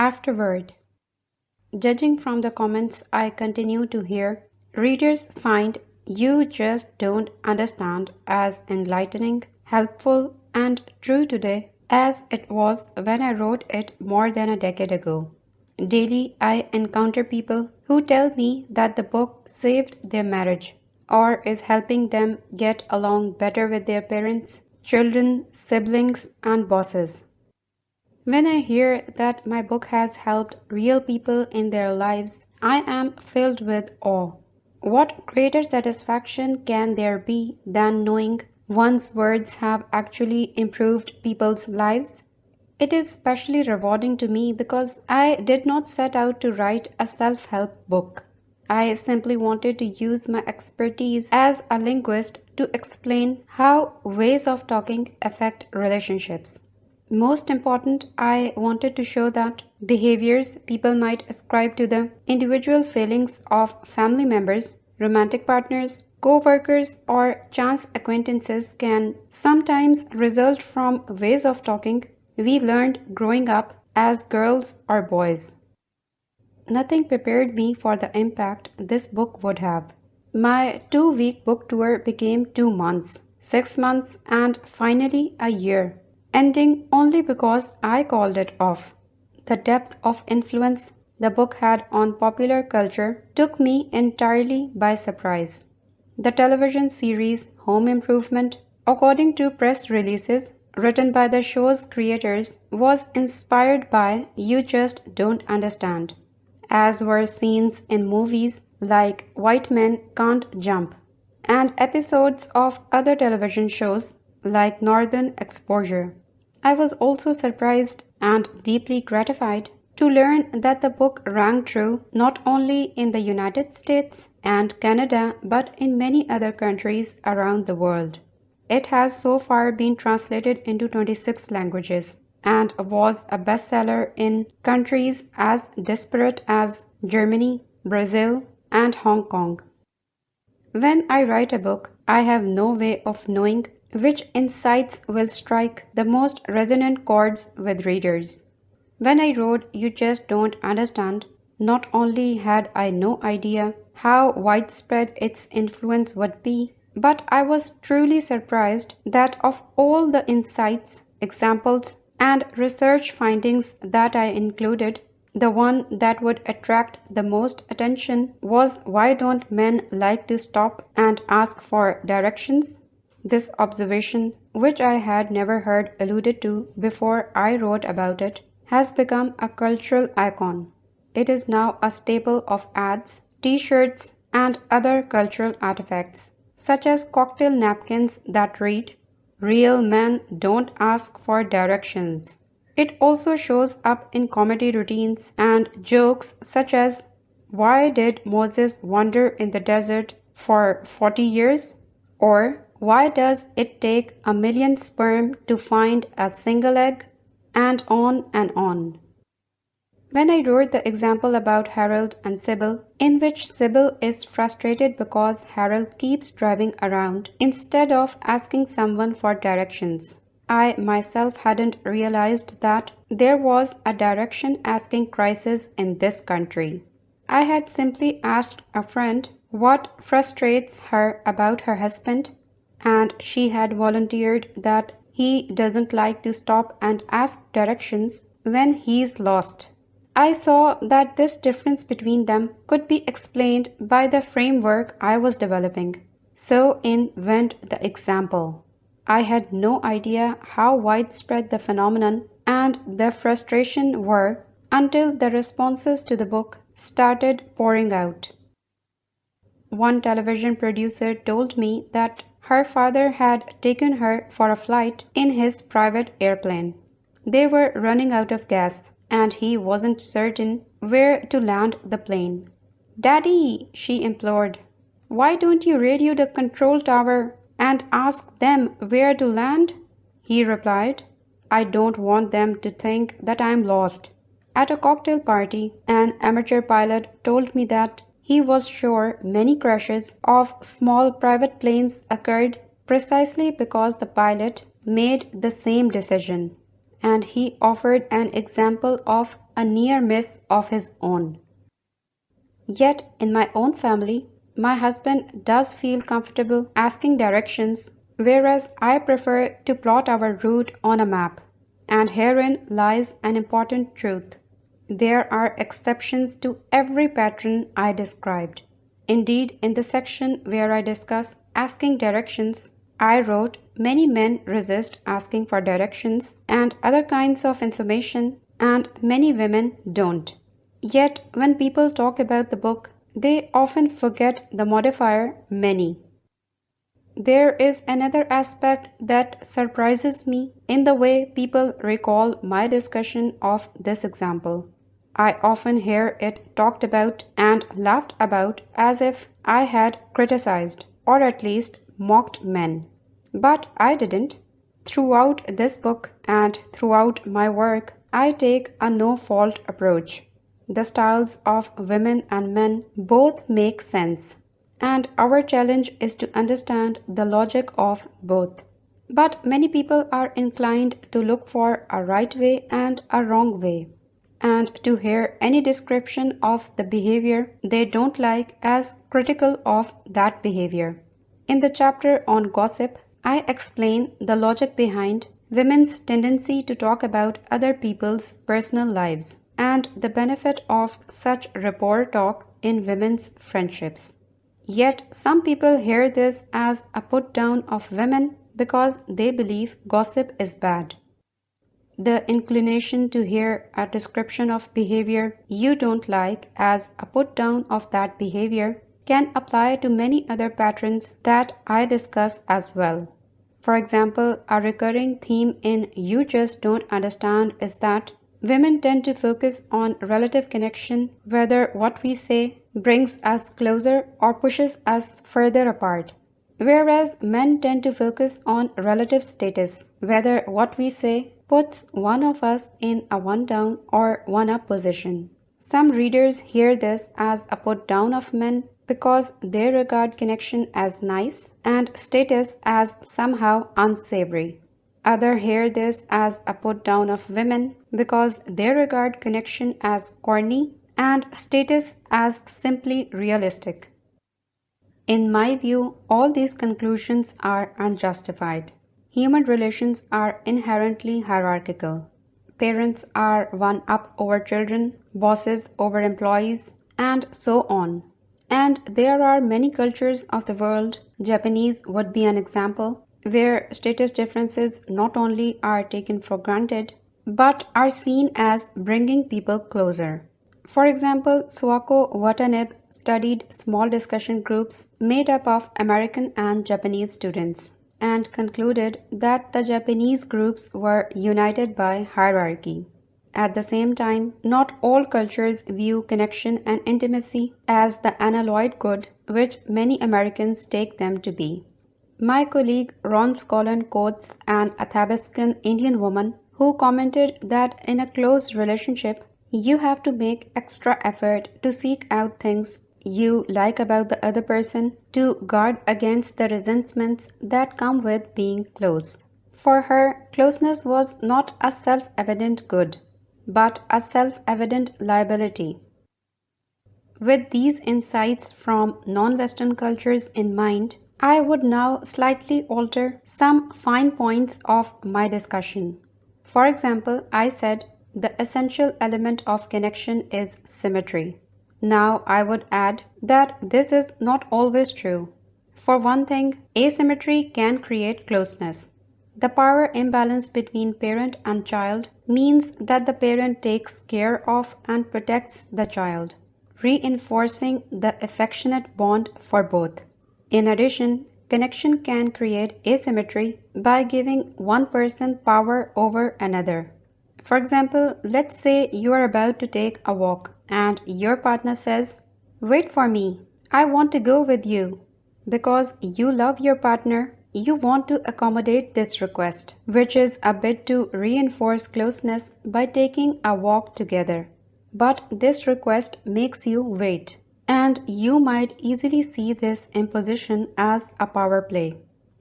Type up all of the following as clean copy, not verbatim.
Afterword. Judging from the comments I continue to hear, readers find "You Just Don't Understand" as enlightening, helpful, and true today as it was when I wrote it more than a decade ago. Daily, I encounter people who tell me that the book saved their marriage or is helping them get along better with their parents, children, siblings, and bosses. When I hear that my book has helped real people in their lives, I am filled with awe. What greater satisfaction can there be than knowing one's words have actually improved people's lives? It is especially rewarding to me because I did not set out to write a self help book. I simply wanted to use my expertise as a linguist to explain how ways of talking affect relationships. Most important, I wanted to show that behaviors people might ascribe to the individual feelings of family members, romantic partners, co workers, or chance acquaintances can sometimes result from ways of talking we learned growing up as girls or boys. Nothing prepared me for the impact this book would have. My 2 week book tour became 2 months, 6 months, and finally a year, ending only because I called it off. The depth of influence the book had on popular culture took me entirely by surprise. The television series Home Improvement, according to press releases written by the show's creators, was inspired by You Just Don't Understand, as were scenes in movies like White Men Can't Jump and episodes of other television shows like Northern Exposure. I was also surprised and deeply gratified to learn that the book rang true not only in the United States and Canada but in many other countries around the world. It has so far been translated into 26 languages and was a bestseller in countries as disparate as Germany, Brazil, and Hong Kong. When I write a book, I have no way of knowing which insights will strike the most resonant chords with readers. When I wrote You Just Don't Understand, not only had I no idea how widespread its influence would be, but I was truly surprised that of all the insights, examples, and research findings that I included, the one that would attract the most attention was why don't men like to stop and ask for directions? This observation, which I had never heard alluded to before I wrote about it, has become a cultural icon. It is now a staple of ads, t-shirts, and other cultural artifacts, such as cocktail napkins that read, "Real men don't ask for directions." It also shows up in comedy routines and jokes such as, "Why did Moses wander in the desert for 40 years?" or "Why does it take a million sperm to find a single egg?" and on and on. When I wrote the example about Harold and Sybil, in which Sybil is frustrated because Harold keeps driving around instead of asking someone for directions, I myself hadn't realized that there was a direction asking crisis in this country. I had simply asked a friend what frustrates her about her husband, and she had volunteered that he doesn't like to stop and ask directions when he's lost. I saw that this difference between them could be explained by the framework I was developing. So in went the example. I had no idea how widespread the phenomenon and the frustration were until the responses to the book started pouring out. One television producer told me that her father had taken her for a flight in his private airplane. They were running out of gas, and he wasn't certain where to land the plane. "Daddy," she implored, "why don't you radio the control tower and ask them where to land?" He replied, "I don't want them to think that I'm lost." At a cocktail party, an amateur pilot told me that he was sure many crashes of small private planes occurred precisely because the pilot made the same decision, and he offered an example of a near miss of his own. Yet, in my own family, my husband does feel comfortable asking directions, whereas I prefer to plot our route on a map. And herein lies an important truth. There are exceptions to every pattern I described. Indeed, in the section where I discuss asking directions, I wrote many men resist asking for directions and other kinds of information, and many women don't. Yet, when people talk about the book, they often forget the modifier many. There is another aspect that surprises me in the way people recall my discussion of this example. I often hear it talked about and laughed about as if I had criticized, or at least mocked men. But I didn't. Throughout this book and throughout my work, I take a no fault approach. The styles of women and men both make sense, and our challenge is to understand the logic of both. But many people are inclined to look for a right way and a wrong way, and to hear any description of the behavior they don't like as critical of that behavior. In the chapter on gossip, I explain the logic behind women's tendency to talk about other people's personal lives and the benefit of such rapport talk in women's friendships. Yet some people hear this as a put down of women because they believe gossip is bad. The inclination to hear a description of behavior you don't like as a put down of that behavior can apply to many other patterns that I discuss as well. For example, a recurring theme in You Just Don't Understand is that women tend to focus on relative connection, whether what we say brings us closer or pushes us further apart, whereas men tend to focus on relative status, whether what we say puts one of us in a one down or one up position. Some readers hear this as a put down of men because they regard connection as nice and status as somehow unsavory. Others hear this as a put down of women because they regard connection as corny and status as simply realistic. In my view, all these conclusions are unjustified. Human relations are inherently hierarchical. Parents are one up over children, bosses over employees, and so on. And there are many cultures of the world, Japanese would be an example, where status differences not only are taken for granted, but are seen as bringing people closer. For example, Suako Watanabe studied small discussion groups made up of American and Japanese students and concluded that the Japanese groups were united by hierarchy. At the same time, not all cultures view connection and intimacy as the unalloyed good which many Americans take them to be. My colleague Ron Scollin quotes an Athabascan Indian woman who commented that in a close relationship, you have to make extra effort to seek out things you like about the other person to guard against the resentments that come with being close. For her, closeness was not a self-evident good, but a self-evident liability. With these insights from non-Western cultures in mind, I would now slightly alter some fine points of my discussion. For example, I said the essential element of connection is symmetry. Now I would add that this is not always true. For one thing, asymmetry can create closeness. The power imbalance between parent and child means that the parent takes care of and protects the child, reinforcing the affectionate bond for both. In addition, connection can create asymmetry by giving one person power over another. For example, let's say you are about to take a walk and your partner says, "Wait for me, I want to go with you." Because you love your partner, you want to accommodate this request, which is a bit to reinforce closeness by taking a walk together. But this request makes you wait, and you might easily see this imposition as a power play.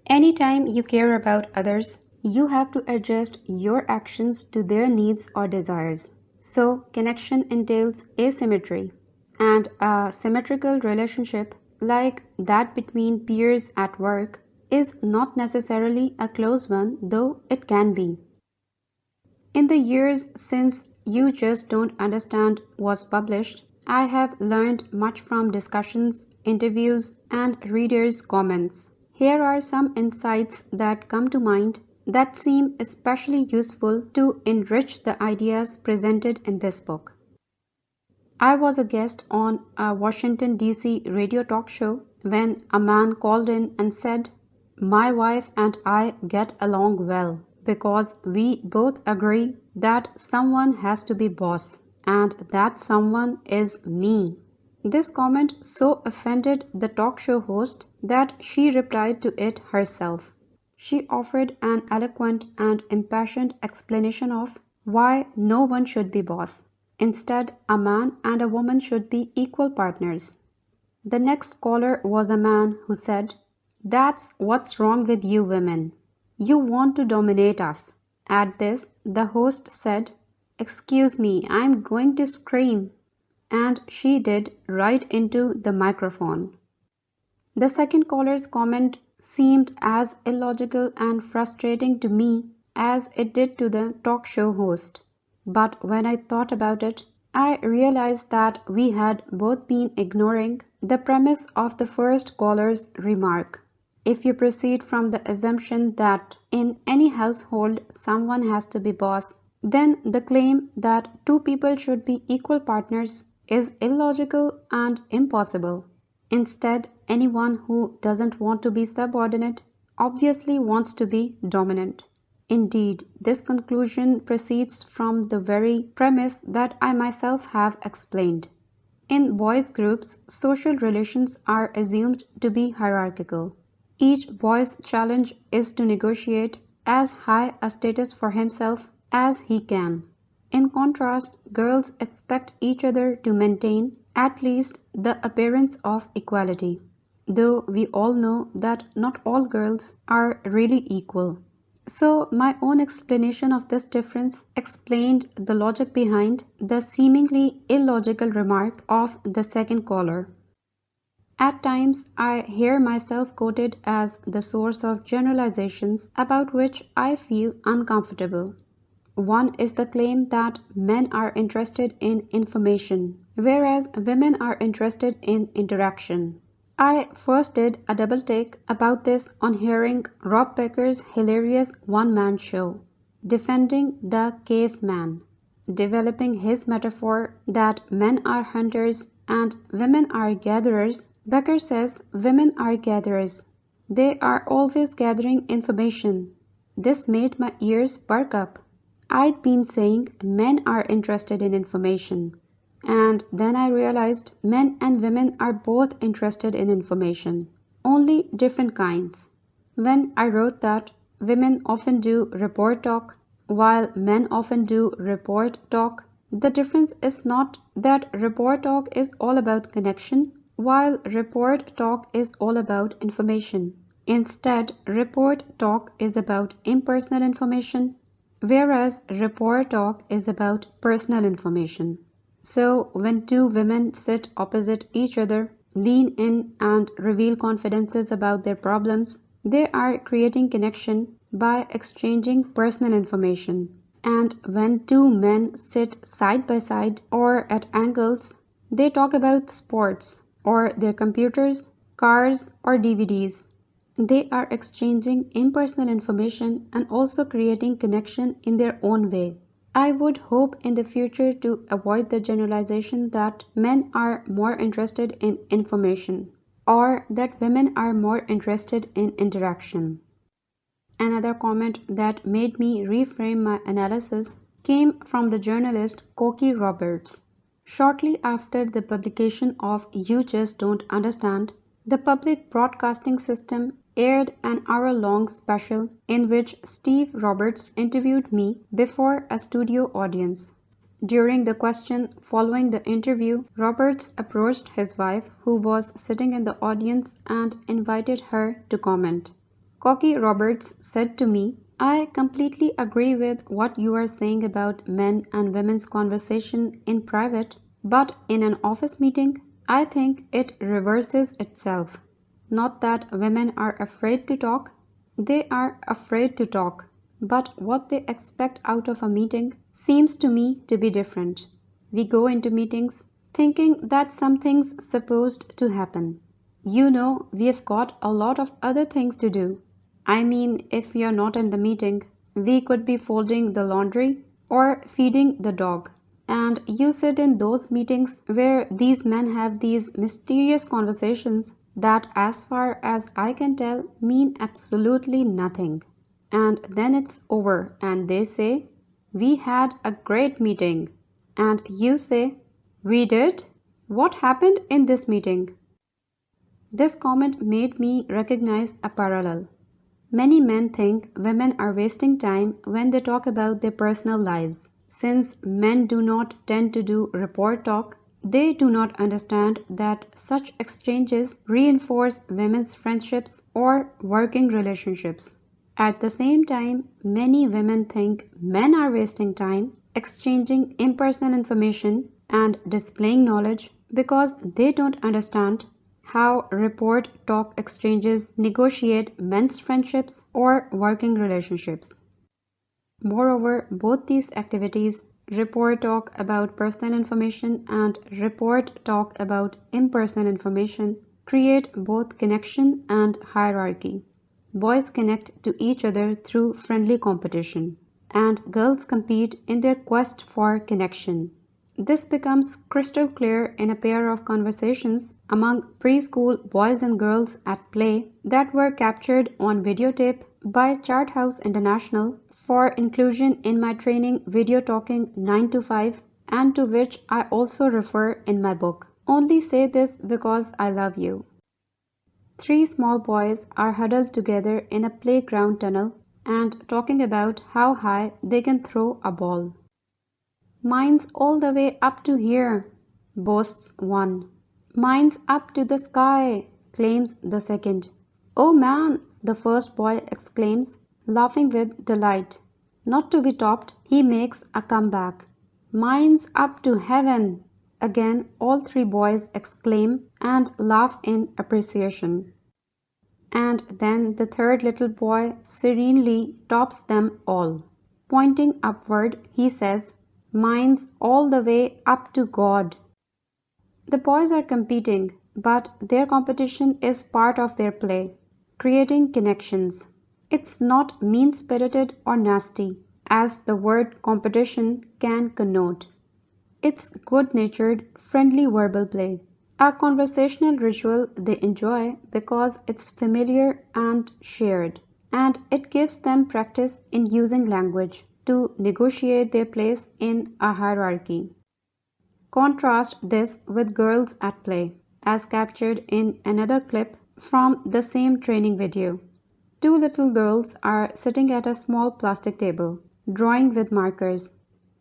Anytime you care about others, you have to adjust your actions to their needs or desires. So, connection entails asymmetry, and a symmetrical relationship, like that between peers at work, is not necessarily a close one, though it can be. In the years since You Just Don't Understand was published, I have learned much from discussions, interviews, and readers' comments. Here are some insights that come to mind that seem especially useful to enrich the ideas presented in this book. I was a guest on a Washington, D.C. radio talk show when a man called in and said, "My wife and I get along well because we both agree that someone has to be boss, and that someone is me." This comment so offended the talk show host that she replied to it herself. She offered an eloquent and impassioned explanation of why no one should be boss. Instead, a man and a woman should be equal partners. The next caller was a man who said, "That's what's wrong with you women. You want to dominate us." At this, the host said, "Excuse me, I'm going to scream." And she did, right into the microphone. The second caller's comment seemed as illogical and frustrating to me as it did to the talk show host. But when I thought about it, I realized that we had both been ignoring the premise of the first caller's remark. If you proceed from the assumption that in any household someone has to be boss, then the claim that two people should be equal partners is illogical and impossible. Instead, anyone who doesn't want to be subordinate obviously wants to be dominant. Indeed, this conclusion proceeds from the very premise that I myself have explained. In boys' groups, social relations are assumed to be hierarchical. Each boy's challenge is to negotiate as high a status for himself as he can. In contrast, girls expect each other to maintain at least the appearance of equality, though we all know that not all girls are really equal. So, my own explanation of this difference explained the logic behind the seemingly illogical remark of the second caller. At times, I hear myself quoted as the source of generalizations about which I feel uncomfortable. One is the claim that men are interested in information, whereas women are interested in interaction. I first did a double take about this on hearing Rob Becker's hilarious one-man show, Defending the Caveman, developing his metaphor that men are hunters and women are gatherers. Becker says women are gatherers. They are always gathering information. This made my ears perk up. I'd been saying men are interested in information, and then I realized men and women are both interested in information, only different kinds. When I wrote that women often do report talk while men often do report talk, the difference is not that report talk is all about connection, while report talk is all about information. Instead, report talk is about impersonal information, whereas rapport talk is about personal information. So, when two women sit opposite each other, lean in, and reveal confidences about their problems, they are creating connection by exchanging personal information. And when two men sit side by side or at angles, they talk about sports or their computers, cars, or DVDs. They are exchanging impersonal information and also creating connection in their own way. I would hope in the future to avoid the generalization that men are more interested in information or that women are more interested in interaction. Another comment that made me reframe my analysis came from the journalist Cokie Roberts. Shortly after the publication of You Just Don't Understand, the public broadcasting system aired an hour-long special in which Steve Roberts interviewed me before a studio audience. During the question following the interview, Roberts approached his wife, who was sitting in the audience, and invited her to comment. Cokie Roberts said to me, I completely agree with what you are saying about men and women's conversation in private, but in an office meeting, I think it reverses itself. Not that women are afraid to talk, they are afraid to talk, but what they expect out of a meeting seems to me to be different. We go into meetings thinking that something's supposed to happen. We've got a lot of other things to do. I mean, if we are not in the meeting, we could be folding the laundry or feeding the dog. And you sit in those meetings where these men have these mysterious conversations that, as far as I can tell, mean absolutely nothing. And then it's over, and they say, "We had a great meeting." And you say, "We did? What happened in this meeting?" This comment made me recognize a parallel. Many men think women are wasting time when they talk about their personal lives. Since men do not tend to do report talk, they do not understand that such exchanges reinforce women's friendships or working relationships. At the same time, many women think men are wasting time exchanging impersonal information and displaying knowledge because they don't understand how report talk exchanges negotiate men's friendships or working relationships. Moreover, both these activities, report talk about personal information and report talk about impersonal information, create both connection and hierarchy. Boys connect to each other through friendly competition, and girls compete in their quest for connection. This becomes crystal clear in a pair of conversations among preschool boys and girls at play that were captured on videotape by Charthouse International for inclusion in my training Video Talking 9 to 5, and to which I also refer in my book. Only say this because I love you. Three small boys are huddled together in a playground tunnel and talking about how high they can throw a ball. "Mine's all the way up to here," boasts one. "Mine's up to the sky," claims the second. "Oh man," the first boy exclaims, laughing with delight. Not to be topped, he makes a comeback. "Mine's up to heaven." Again all three boys exclaim and laugh in appreciation. And then the third little boy serenely tops them all. Pointing upward, he says, "Mine's all the way up to God." The boys are competing, but their competition is part of their play, creating connections. It's not mean-spirited or nasty, as the word competition can connote. It's good-natured, friendly verbal play, a conversational ritual they enjoy because it's familiar and shared, and it gives them practice in using language to negotiate their place in a hierarchy. Contrast this with girls at play, as captured in another clip from the same training video. Two little girls are sitting at a small plastic table, drawing with markers.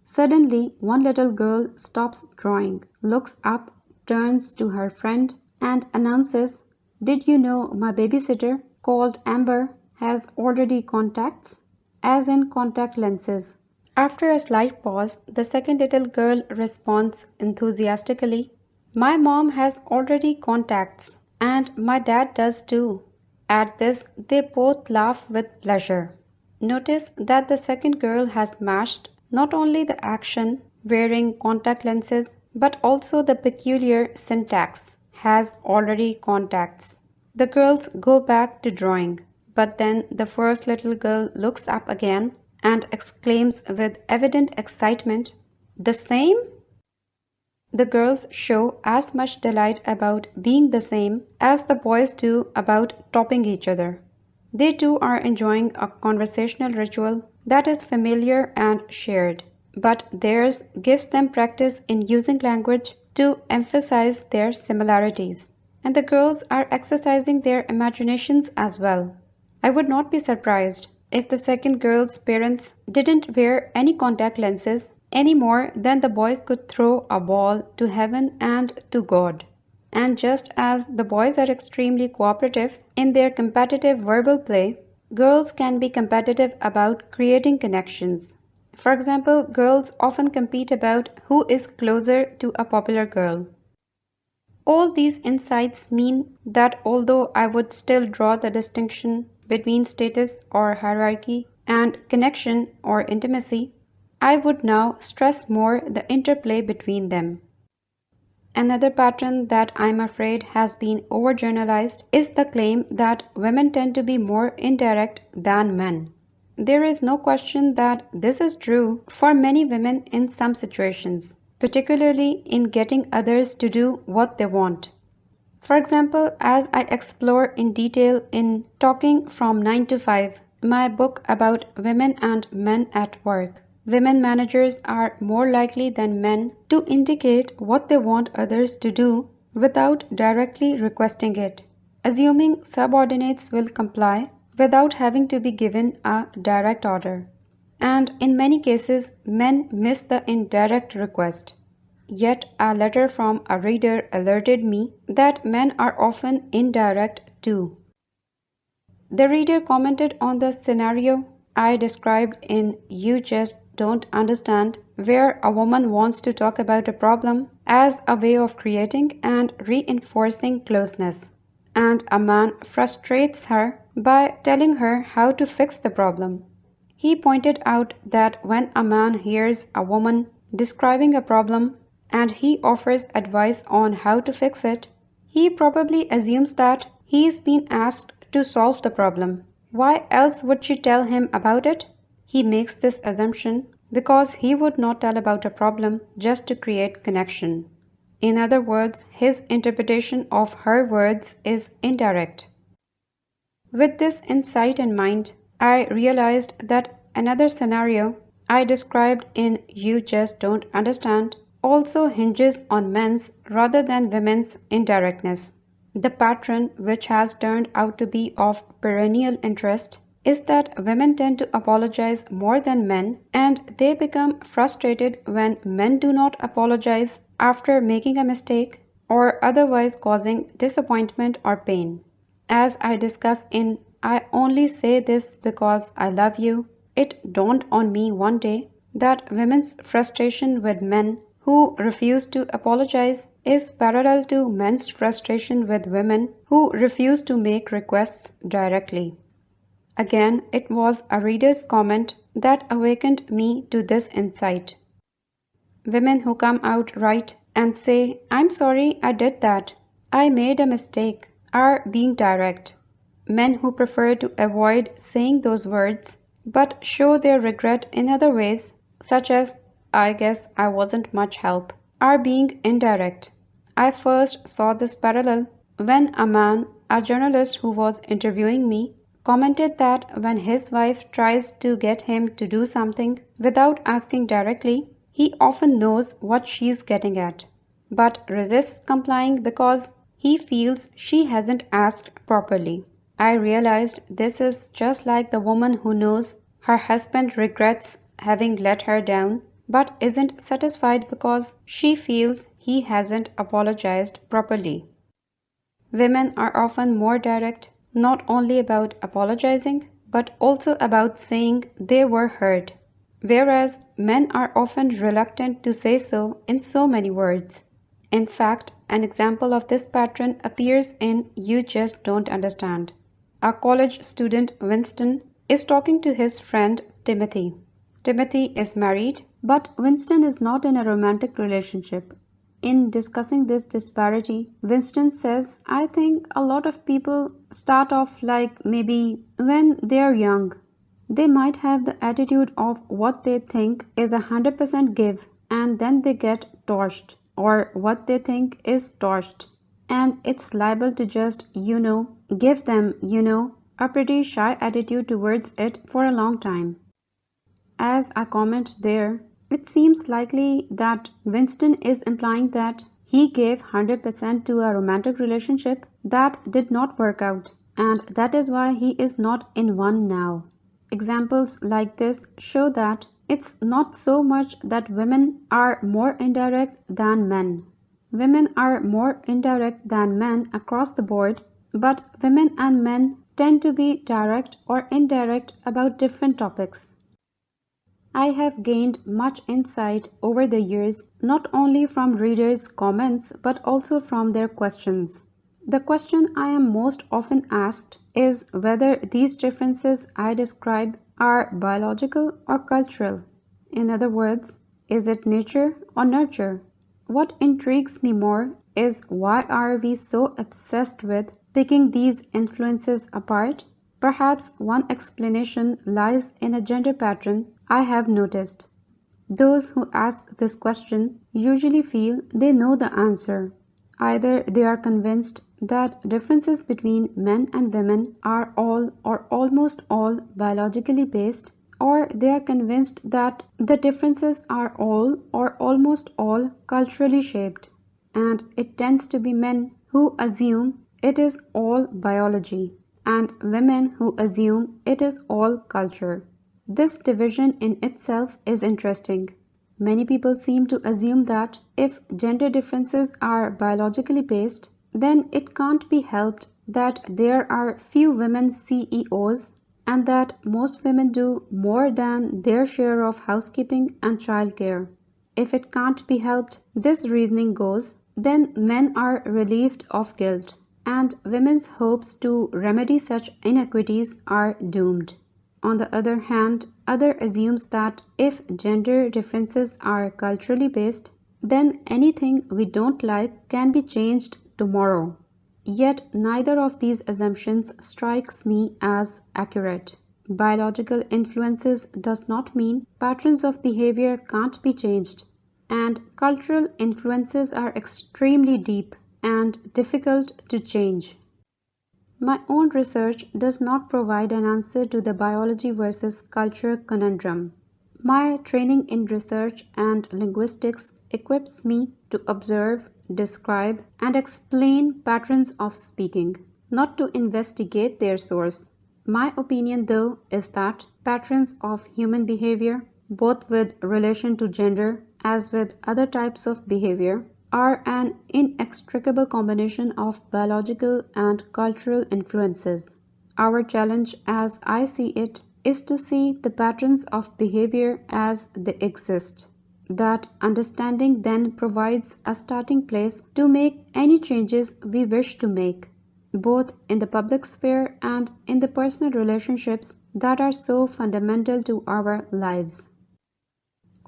Suddenly, one little girl stops drawing, looks up, turns to her friend, and announces, "Did you know my babysitter, called Amber, has already contacts?" As in contact lenses. After a slight pause, the second little girl responds enthusiastically, "My mom has already contacts, and my dad does too." At this, they both laugh with pleasure. Notice that the second girl has matched not only the action, wearing contact lenses, but also the peculiar syntax, "has already contacts." The girls go back to drawing, but then the first little girl looks up again and exclaims with evident excitement, "The same?" The girls show as much delight about being the same as the boys do about topping each other. They too are enjoying a conversational ritual that is familiar and shared, but theirs gives them practice in using language to emphasize their similarities. And the girls are exercising their imaginations as well. I would not be surprised if the second girl's parents didn't wear any contact lenses any more than the boys could throw a ball to heaven and to God. And just as the boys are extremely cooperative in their competitive verbal play, Girls can be competitive about creating connections. For example, girls often compete about who is closer to a popular girl. All these insights mean that although I would still draw the distinction between status or hierarchy and connection or intimacy, I would now stress more the interplay between them. Another pattern that I'm afraid has been overgeneralized is the claim that women tend to be more indirect than men. There is no question that this is true for many women in some situations, particularly in getting others to do what they want. For example, as I explore in detail in Talking from 9 to 5, my book about women and men at work, women managers are more likely than men to indicate what they want others to do without directly requesting it, assuming subordinates will comply without having to be given a direct order. And in many cases, men miss the indirect request. Yet a letter from a reader alerted me that men are often indirect too. The reader commented on the scenario I described in You Just Don't Understand, where a woman wants to talk about a problem as a way of creating and reinforcing closeness, and a man frustrates her by telling her how to fix the problem. He pointed out that when a man hears a woman describing a problem and he offers advice on how to fix it, he probably assumes that he's been asked to solve the problem. Why else would she tell him about it? He makes this assumption because he would not tell about a problem just to create connection. In other words, his interpretation of her words is indirect. With this insight in mind, I realized that another scenario I described in You Just Don't Understand also hinges on men's rather than women's indirectness. The pattern, which has turned out to be of perennial interest, is that women tend to apologize more than men, and they become frustrated when men do not apologize after making a mistake or otherwise causing disappointment or pain. As I discuss in I Only Say This Because I Love You, it dawned on me one day that women's frustration with men who refuse to apologize is parallel to men's frustration with women who refuse to make requests directly. Again, it was a reader's comment that awakened me to this insight. Women who come out right and say, I'm sorry I did that, I made a mistake, are being direct. Men who prefer to avoid saying those words but show their regret in other ways, such as, I guess I wasn't much help, are being indirect. I first saw this parallel when a man, a journalist who was interviewing me, commented that when his wife tries to get him to do something without asking directly, he often knows what she's getting at, but resists complying because he feels she hasn't asked properly. I realized this is just like the woman who knows her husband regrets having let her down but isn't satisfied because she feels he hasn't apologized properly. Women are often more direct, not only about apologizing, but also about saying they were hurt, whereas men are often reluctant to say so in so many words. In fact, an example of this pattern appears in You Just Don't Understand. A college student, Winston, is talking to his friend Timothy. Timothy is married, but Winston is not in a romantic relationship. In discussing this disparity, Winston says, I think a lot of people start off like maybe when they're young. They might have the attitude of what they think is 100% give, and then they get torched, or what they think is torched. And it's liable to just, give them, a pretty shy attitude towards it for a long time. As I comment there, it seems likely that Winston is implying that he gave 100% to a romantic relationship that did not work out, and that is why he is not in one now. Examples like this show that it's not so much that women are more indirect than men. Women are more indirect than men across the board, but women and men tend to be direct or indirect about different topics. I have gained much insight over the years, not only from readers' comments but also from their questions. The question I am most often asked is whether these differences I describe are biological or cultural. In other words, is it nature or nurture? What intrigues me more is why are we so obsessed with picking these influences apart? Perhaps one explanation lies in a gender pattern I have noticed. Those who ask this question usually feel they know the answer. Either they are convinced that differences between men and women are all or almost all biologically based, or they are convinced that the differences are all or almost all culturally shaped. And it tends to be men who assume it is all biology, and women who assume it is all culture. This division in itself is interesting. Many people seem to assume that if gender differences are biologically based, then it can't be helped that there are few women CEOs and that most women do more than their share of housekeeping and childcare. If it can't be helped, this reasoning goes, then men are relieved of guilt, and women's hopes to remedy such inequities are doomed. On the other hand, other assumes that if gender differences are culturally based, then anything we don't like can be changed tomorrow. Yet neither of these assumptions strikes me as accurate. Biological influences does not mean patterns of behavior can't be changed, and cultural influences are extremely deep and difficult to change. My own research does not provide an answer to the biology versus culture conundrum. My training in research and linguistics equips me to observe, describe, and explain patterns of speaking, not to investigate their source. My opinion, though, is that patterns of human behavior, both with relation to gender as with other types of behavior, are an inextricable combination of biological and cultural influences. Our challenge, as I see it, is to see the patterns of behavior as they exist. That understanding then provides a starting place to make any changes we wish to make, both in the public sphere and in the personal relationships that are so fundamental to our lives.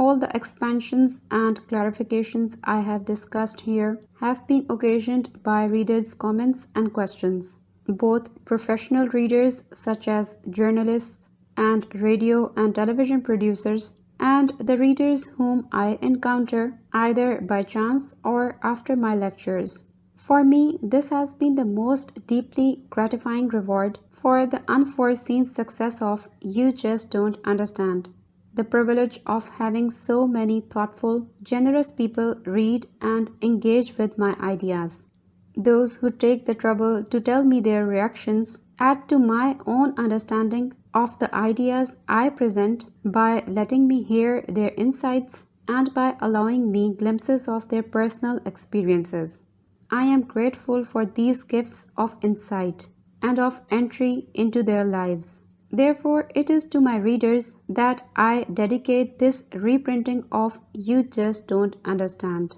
All the expansions and clarifications I have discussed here have been occasioned by readers' comments and questions. Both professional readers, such as journalists and radio and television producers, and the readers whom I encounter either by chance or after my lectures. For me, this has been the most deeply gratifying reward for the unforeseen success of You Just Don't Understand. The privilege of having so many thoughtful, generous people read and engage with my ideas. Those who take the trouble to tell me their reactions add to my own understanding of the ideas I present by letting me hear their insights and by allowing me glimpses of their personal experiences. I am grateful for these gifts of insight and of entry into their lives. Therefore, it is to my readers that I dedicate this reprinting of You Just Don't Understand.